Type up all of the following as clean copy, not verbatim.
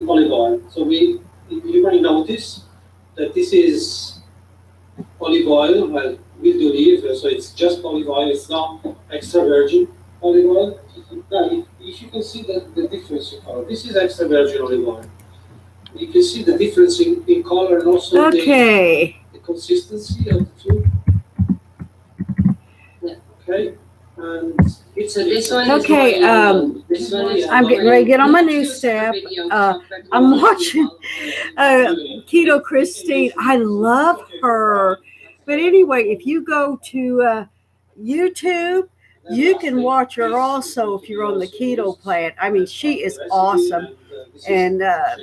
olive oil. So you might notice that this is olive oil, well, with olive, so it's just olive oil, it's not extra virgin olive oil. Now, if you can see the difference in color, this is extra virgin olive oil. You can see the difference in color and also the consistency of the two. Okay, and So this one is Okay, this one is I'm getting ready to get on my new step. I'm watching Keto Christine. I love her. But anyway, if you go to YouTube, you can watch her also if you're on the keto plan. I mean, she is awesome. And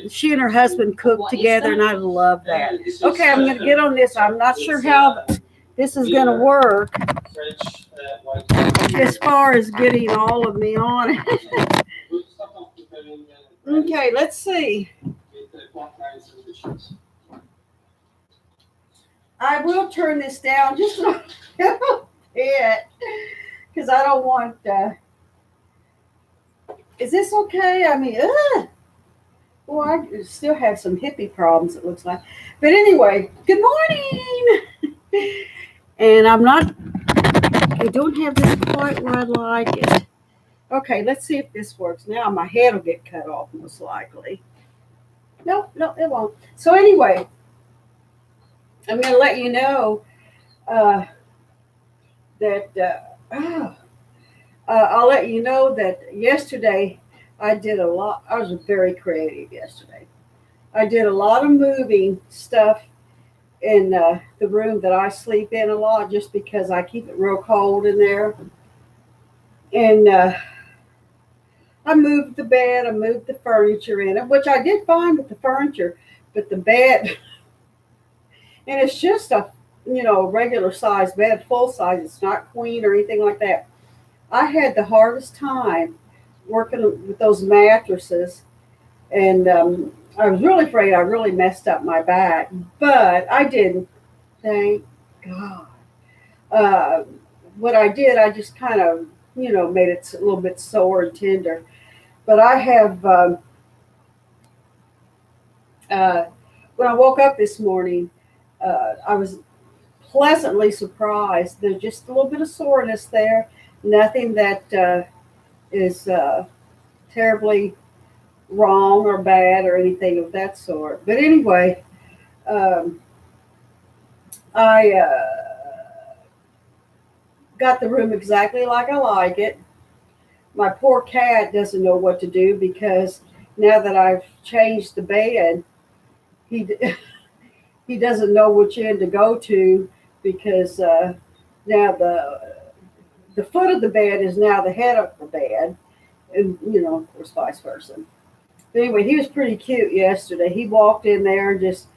she and her husband cook together, and I love that. Okay, I'm going to get on this. I'm not sure how this is going to work as far as getting all of me on it. Okay, let's see. I will turn this down just a little bit because I don't want. Is this okay? I mean, well, I still have some hippie problems. It looks like, but anyway, good morning. And I'm not. I don't have this quite where I like it. Okay, let's see if this works. Now my head will get cut off most likely. No, it won't. So anyway, I'm going to let you know uh, that I'll let you know that yesterday I did a lot. I was very creative yesterday. I did a lot of moving stuff in the room that I sleep in a lot, just because I keep it real cold in there. And I moved the bed, I moved the furniture in it, which I did fine with the furniture, but the bed, and it's just a regular size bed, full size. It's not queen or anything like that. I had the hardest time working with those mattresses, and I was really afraid I really messed up my back, but I didn't. Thank God. Uh, what I did, I just kind of made it a little bit sore and tender. But I have uh, when I woke up this morning, I was pleasantly surprised. There's just a little bit of soreness there. Nothing that is terribly wrong or bad or anything of that sort. But anyway, um, I got the room exactly like I like it. My poor cat doesn't know what to do because now that I've changed the bed, he he doesn't know which end to go to because now the foot of the bed is now the head of the bed, and of course vice versa. But anyway, he was pretty cute yesterday. He walked in there and just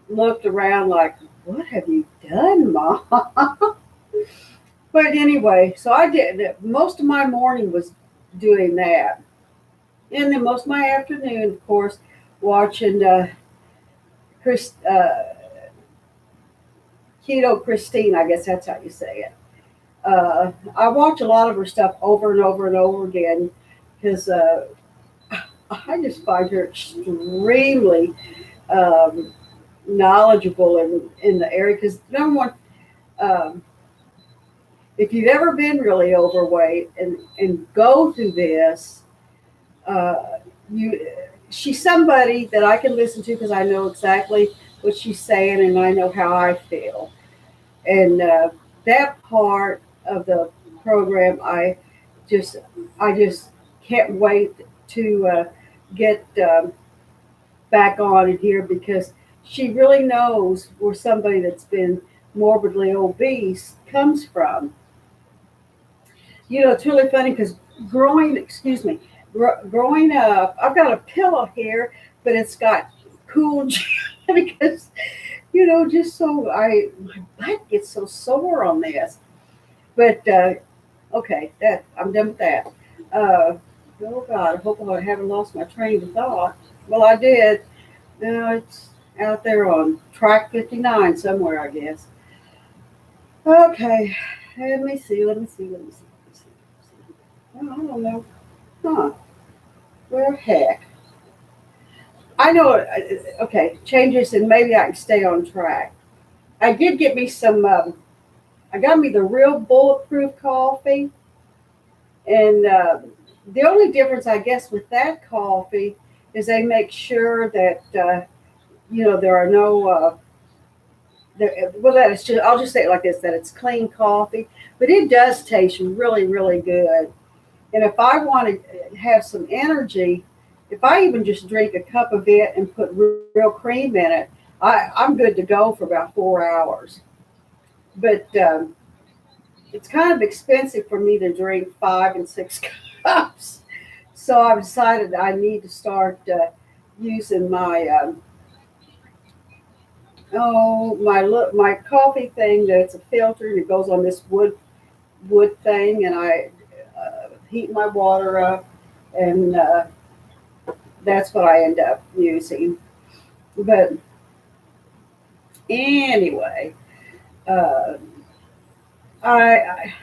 looked around like, "What have you done, Mom?" But anyway, so I did. Most of my morning was doing that, and then most of my afternoon, of course, watching Chris Keto Christine. I guess that's how you say it. I watch a lot of her stuff over and over and over again because I just find her extremely um, knowledgeable in the area. Because number one, um, if you've ever been really overweight and go through this, uh, you she's somebody that I can listen to because I know exactly what she's saying and I know how I feel. And that part of the program, just I just can't wait to get back on in here because she really knows where somebody that's been morbidly obese comes from. It's really funny because growing up, I've got a pillow here, but it's got cool because just so my butt gets so sore on this. But okay, that I'm done with that. Uh, oh God, I hope I haven't lost my train of thought. Well, I did. No, it's out there on track 59 somewhere, I guess. Okay, let me see. Oh, I don't know. Huh? Well, heck. I know, okay, changes and maybe I can stay on track. I did get me some, I got me the real bulletproof coffee. And the only difference, I guess, with that coffee is they make sure that, there are no, well, that it's just, I'll just say it like this, that it's clean coffee, but it does taste really, really good. And if I want to have some energy, if I even just drink a cup of it and put real cream in it, I'm good to go for about 4 hours. But it's kind of expensive for me to drink 5 and 6 cups. So I've decided I need to start using my my coffee thing that's a filter and it goes on this wood thing, and I heat my water up, and that's what I end up using. But anyway, I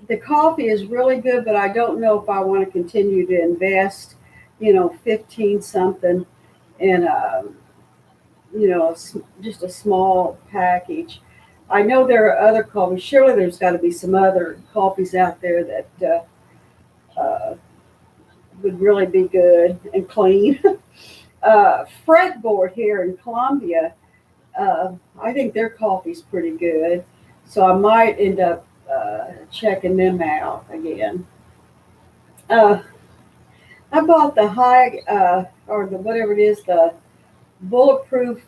the coffee is really good, but I don't know if I want to continue to invest, 15 something in just a small package. I know there are other coffees. Surely there's got to be some other coffees out there that would really be good and clean. Fretboard here in Columbia, I think their coffee's pretty good. So I might end up checking them out again. I bought the or the whatever it is, the bulletproof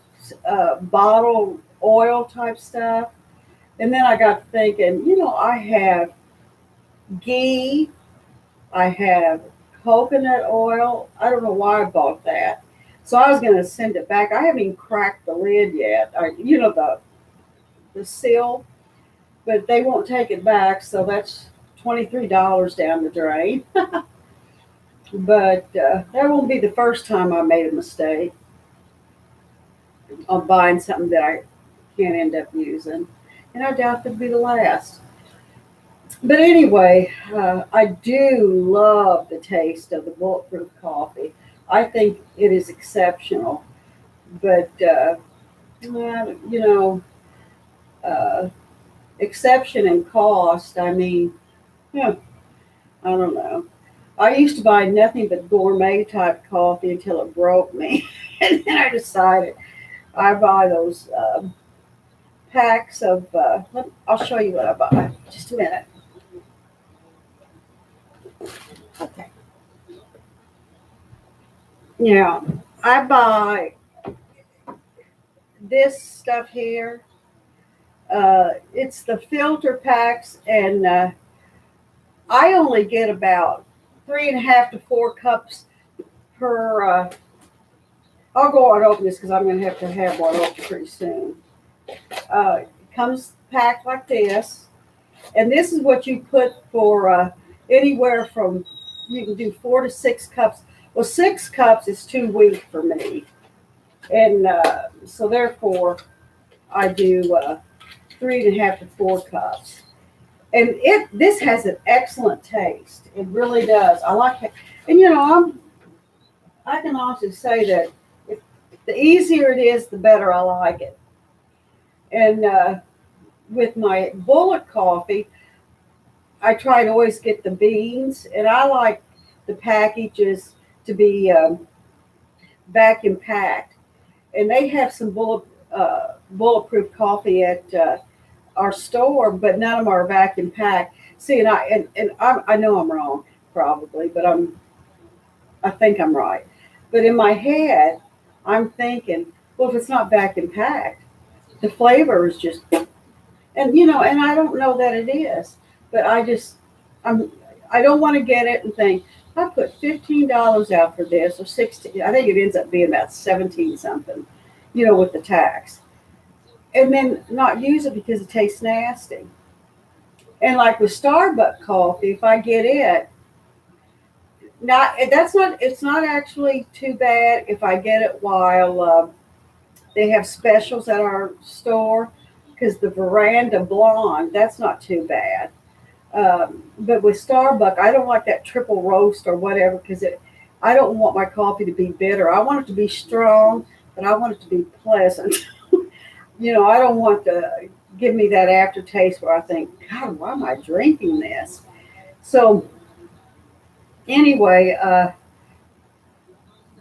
bottle oil type stuff. And then I got thinking, I have ghee, I have coconut oil. I don't know why I bought that. So I was going to send it back. I haven't even cracked the lid yet. The seal, but they won't take it back. So that's $23 down the drain. But that won't be the first time I made a mistake on buying something that I can't end up using. And I doubt it'll be the last. But anyway, I do love the taste of the bulletproof coffee. I think it is exceptional. But, exception in cost, I mean, I don't know. I used to buy nothing but gourmet type coffee until it broke me. And then I decided I buy those packs of, I'll show you what I buy. Just a minute. Okay. Now, I buy this stuff here. It's the filter packs, and I only get about 3.5 to 4 cups per. I'll go on and open this because I'm going to have one open pretty soon. It comes packed like this, and this is what you put for anywhere from, you can do 4 to 6 cups. Well, 6 cups is too weak for me, and so therefore I do 3.5 to 4 cups. And this has an excellent taste. It really does. I like it. And I can honestly say that the easier it is, the better I like it. And with my bullet coffee, I try to always get the beans, and I like the packages to be vacuum packed. And they have some bulletproof coffee at our store, but none of them are vacuum packed. See, and I know I'm wrong probably, but I think I'm right. But in my head, I'm thinking, well, if it's not vacuum packed, the flavor is just, and I don't know that it is, but I don't want to get it and think, I put $15 out for this, or 16. I think it ends up being about 17 something, with the tax. And then not use it because it tastes nasty. And like with Starbucks coffee, if I get it, it's not actually too bad if I get it while they have specials at our store, because the Veranda Blonde, that's not too bad. But with Starbucks, I don't like that triple roast or whatever, because I don't want my coffee to be bitter. I want it to be strong, but I want it to be pleasant. I don't want to give me that aftertaste where I think, God, why am I drinking this? So anyway,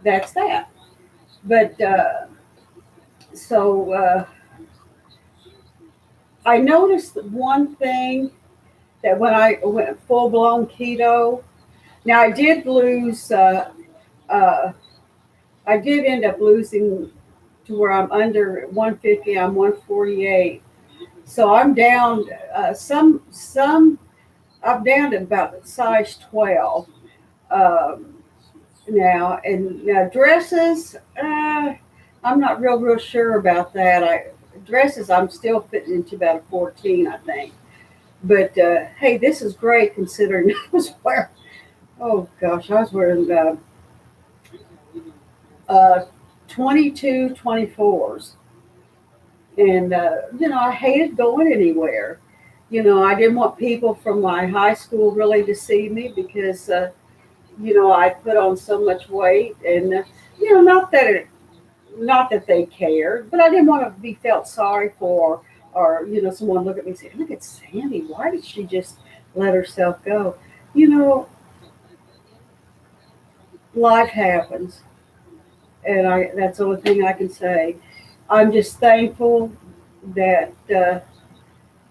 that's that. But I noticed one thing that when I went full blown keto, now I did lose. I did end up losing to where I'm under 150. I'm 148. So I'm down I'm down to about size 12 now. And now dresses, I'm not real sure about that. Dresses, I'm still fitting into about a 14, I think. But hey, this is great considering I was wearing, oh gosh, I was wearing 22, 24s. And, I hated going anywhere. I didn't want people from my high school really to see me because, I put on so much weight. And, not that they cared, but I didn't want to be felt sorry for, or, someone look at me and say, look at Sandy, why did she just let herself go? Life happens. And that's the only thing I can say. I'm just thankful that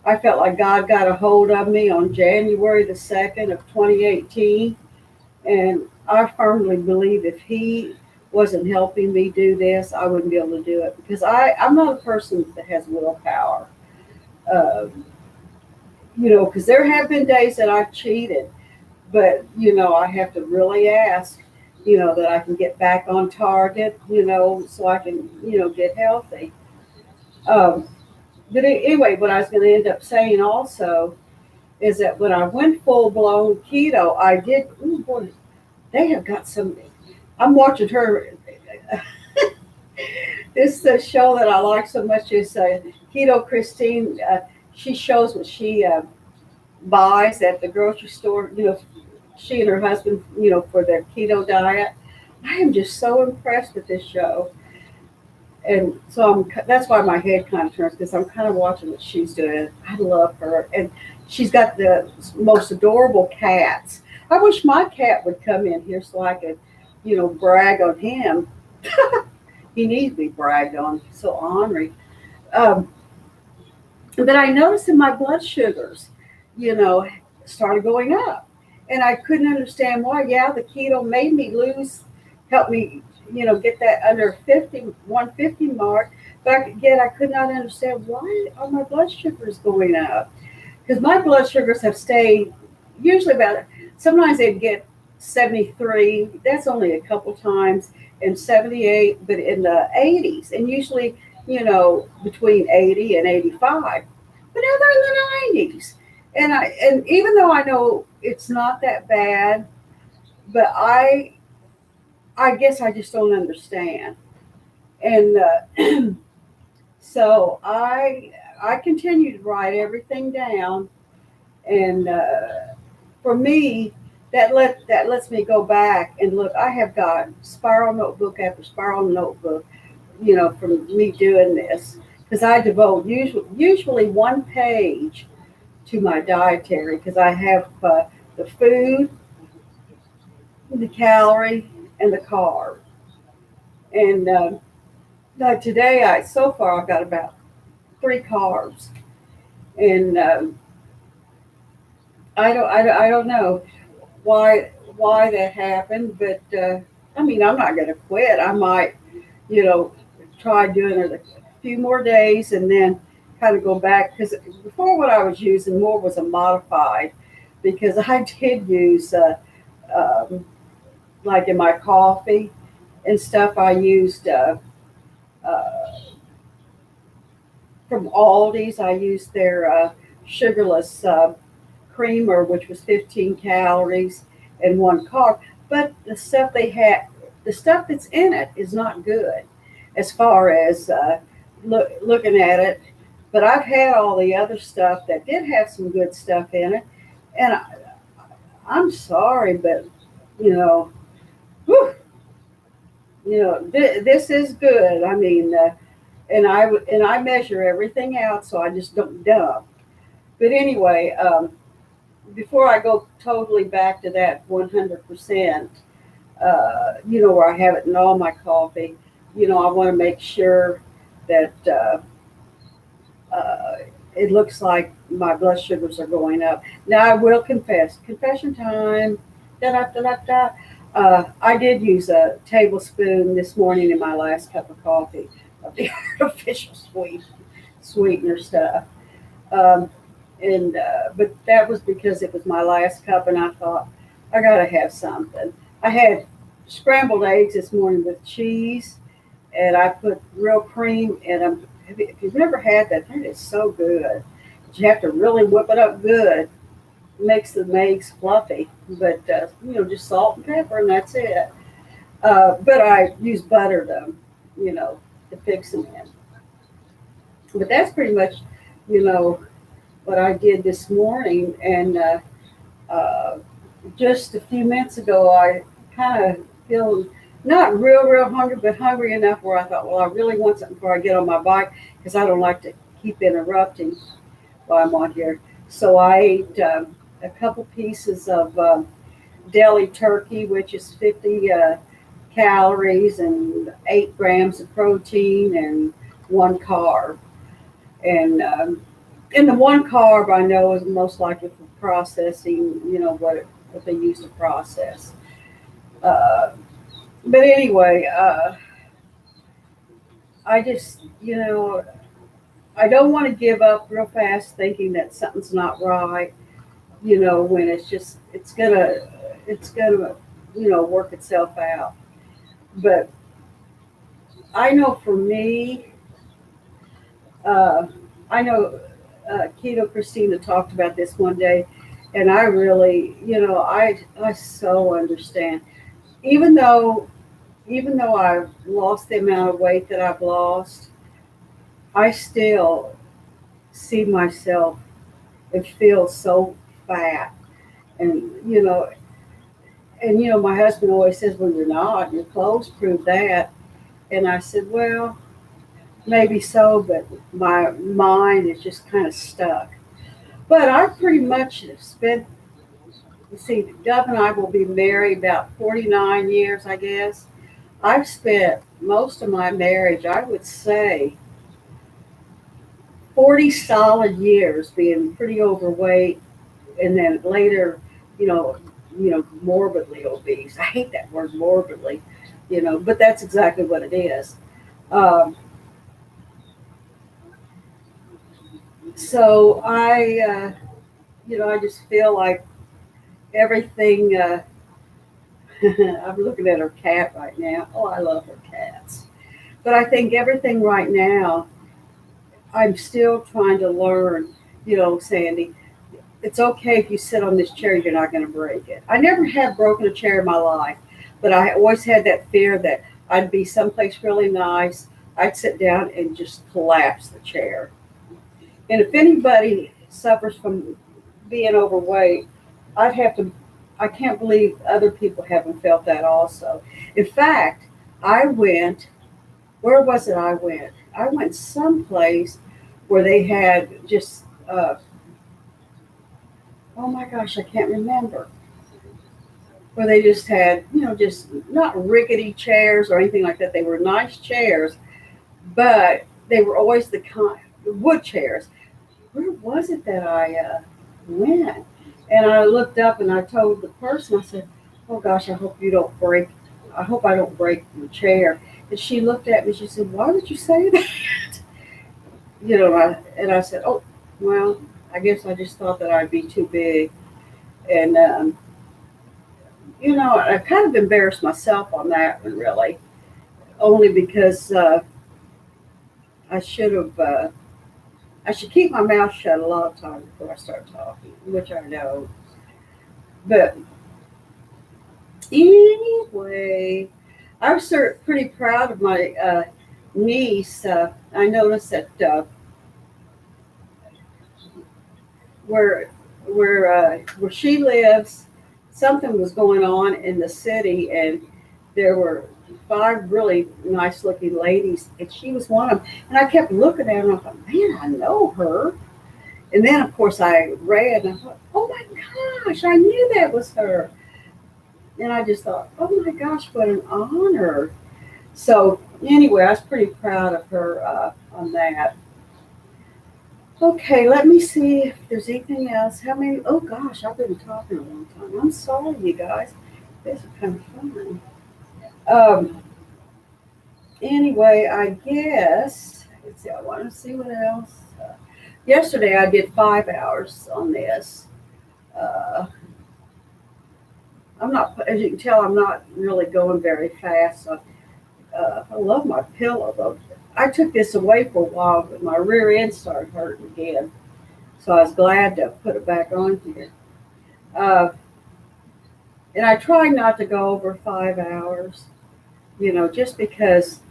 I felt like God got a hold of me on January the 2nd of 2018. And I firmly believe if he wasn't helping me do this, I wouldn't be able to do it because I'm not a person that has willpower. Because there have been days that I've cheated, but, I have to really ask, that I can get back on target, so I can, get healthy. But anyway, what I was going to end up saying also is that when I went full blown keto, I did, oh boy, they have got some, I'm watching her. This show that I like so much is Keto Christine. She shows what she buys at the grocery store, she and her husband, for their keto diet. I am just so impressed with this show. And so that's why my head kind of turns because I'm kind of watching what she's doing. I love her. And she's got the most adorable cats. I wish my cat would come in here so I could, brag on him. He needs to be bragged on. He's so ornery. But I noticed that my blood sugars, started going up. And I couldn't understand why. Yeah, the keto made me helped me, get that under 150 mark. But again, I could not understand why are my blood sugars going up? Because my blood sugars have stayed usually sometimes they'd get 73. That's only a couple times, and 78, but in the 80s, and usually, between 80 and 85. But now they're in the 90s. And even though I know it's not that bad, but I guess I just don't understand. And so I continue to write everything down, and for me, that lets me go back and look. I have got spiral notebook after spiral notebook, from me doing this, because I devote usually one page to my dietary, because I have the food, the calorie, and the carb. And like today, so far I've got about 3 carbs, and I don't know why that happened, but I'm not going to quit. I might, try doing it a few more days and then kind of go back, because before what I was using more was a modified, because I did use like in my coffee and stuff, I used from Aldi's, I used their sugarless creamer, which was 15 calories and 1 carb. But the stuff that's in it is not good as far as looking at it. But I've had all the other stuff that did have some good stuff in it. And I'm sorry, but, whew, this is good. I mean, and I measure everything out, so I just don't dump. But anyway, before I go totally back to that 100%, where I have it in all my coffee, I want to make sure that it looks like my blood sugars are going up. Now I will confess, confession time. Da da da da da. I did use a tablespoon this morning in my last cup of coffee of the artificial sweetener stuff. Um, and but that was because it was my last cup, and I thought I gotta have something. I had scrambled eggs this morning with cheese, and I put real cream. And if you've never had that, that is so good. You have to really whip it up good. It makes the eggs fluffy, but just salt and pepper, and that's it. But I use butter to fix them in. But that's pretty much, what I did this morning. And just a few minutes ago, I kind of feel not real hungry, but hungry enough where I thought, well, I really want something before I get on my bike because I don't like to keep interrupting while I'm on here. So I ate a couple pieces of deli turkey, which is 50 calories and 8 grams of protein and 1 carb. And the 1 carb I know is most likely for processing, what they use to process. But anyway, I just, I don't want to give up real fast thinking that something's not right, when it's gonna, work itself out. But I know for me, I know Keto Christina talked about this one day, and I really, I so understand. Even though I've lost the amount of weight that I've lost, I still see myself and feel so fat. And my husband always says, well, you're not, your clothes prove that. And I said, well, maybe so, but my mind is just kind of stuck. But I pretty much spent, Dove and I will be married about 49 years, I guess. I've spent most of my marriage, I would say, 40 solid years being pretty overweight, and then later, morbidly obese. I hate that word morbidly, but that's exactly what it is. So I just feel like everything. I'm looking at her cat right now. Oh, I love her cats. But I think everything right now, I'm still trying to learn, Sandy, it's okay if you sit on this chair, you're not going to break it. I never have broken a chair in my life, but I always had that fear that I'd be someplace really nice, I'd sit down and just collapse the chair. And if anybody suffers from being overweight, I can't believe other people haven't felt that also. In fact, where was it I went? I went someplace where they had just, oh my gosh, I can't remember. Where they just had, just not rickety chairs or anything like that. They were nice chairs, but they were always the wood chairs. Where was it that I went? And I looked up and I told the person, I said, oh gosh, I hope I don't break your chair. And she looked at me, she said, why would you say that? And I said, oh, well, I guess I just thought that I'd be too big. And, I kind of embarrassed myself on that one, really, only because I should keep my mouth shut a lot of times before I start talking, which I know. But anyway, I was pretty proud of my niece. I noticed that where she lives, something was going on in the city, and there were 5 really nice looking ladies, and she was one of them. And I kept looking at her, and I thought, man, I know her. And then, of course, I read, and I thought, oh my gosh, I knew that was her. And I just thought, oh my gosh, what an honor. So, anyway, I was pretty proud of her on that. Okay, let me see if there's anything else. How many? Oh gosh, I've been talking a long time. I'm sorry, you guys. This is kind of fun. Anyway, I guess, let's see, I want to see what else. Yesterday I did 5 hours on this. I'm not, as you can tell, I'm not really going very fast. So, I love my pillow though. I took this away for a while, but my rear end started hurting again. So I was glad to put it back on here. And I try not to go over 5 hours, just because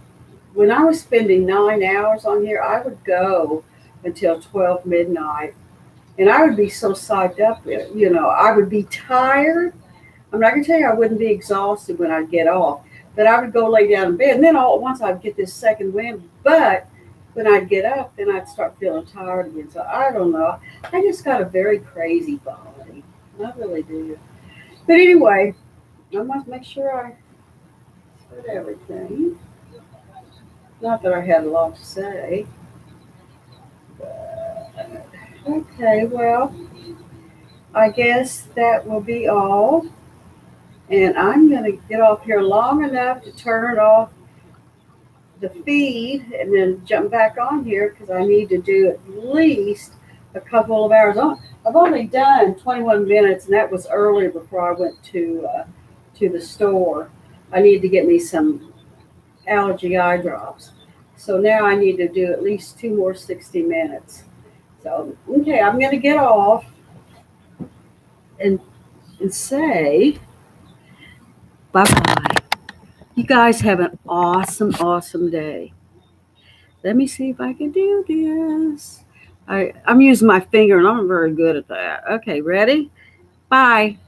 when I was spending 9 hours on here, I would go until 12 midnight. And I would be so psyched up, I would be tired. I'm not going to tell you I wouldn't be exhausted when I'd get off, but I would go lay down in bed. And then all at once I'd get this second wind. But when I'd get up, then I'd start feeling tired again. So I don't know. I just got a very crazy body. I really do. But anyway, I must make sure I said everything. Not that I had a lot to say. But, okay, well, I guess that will be all. And I'm going to get off here long enough to turn off the feed and then jump back on here because I need to do at least a couple of hours. I've only done 21 minutes, and that was earlier before I went to the store. I need to get me some allergy eye drops. So now I need to do at least 2 more 60 minutes. So, okay, I'm going to get off and say bye-bye. You guys have an awesome, awesome day. Let me see if I can do this. I'm using my finger, and I'm very good at that. Okay, ready? Bye.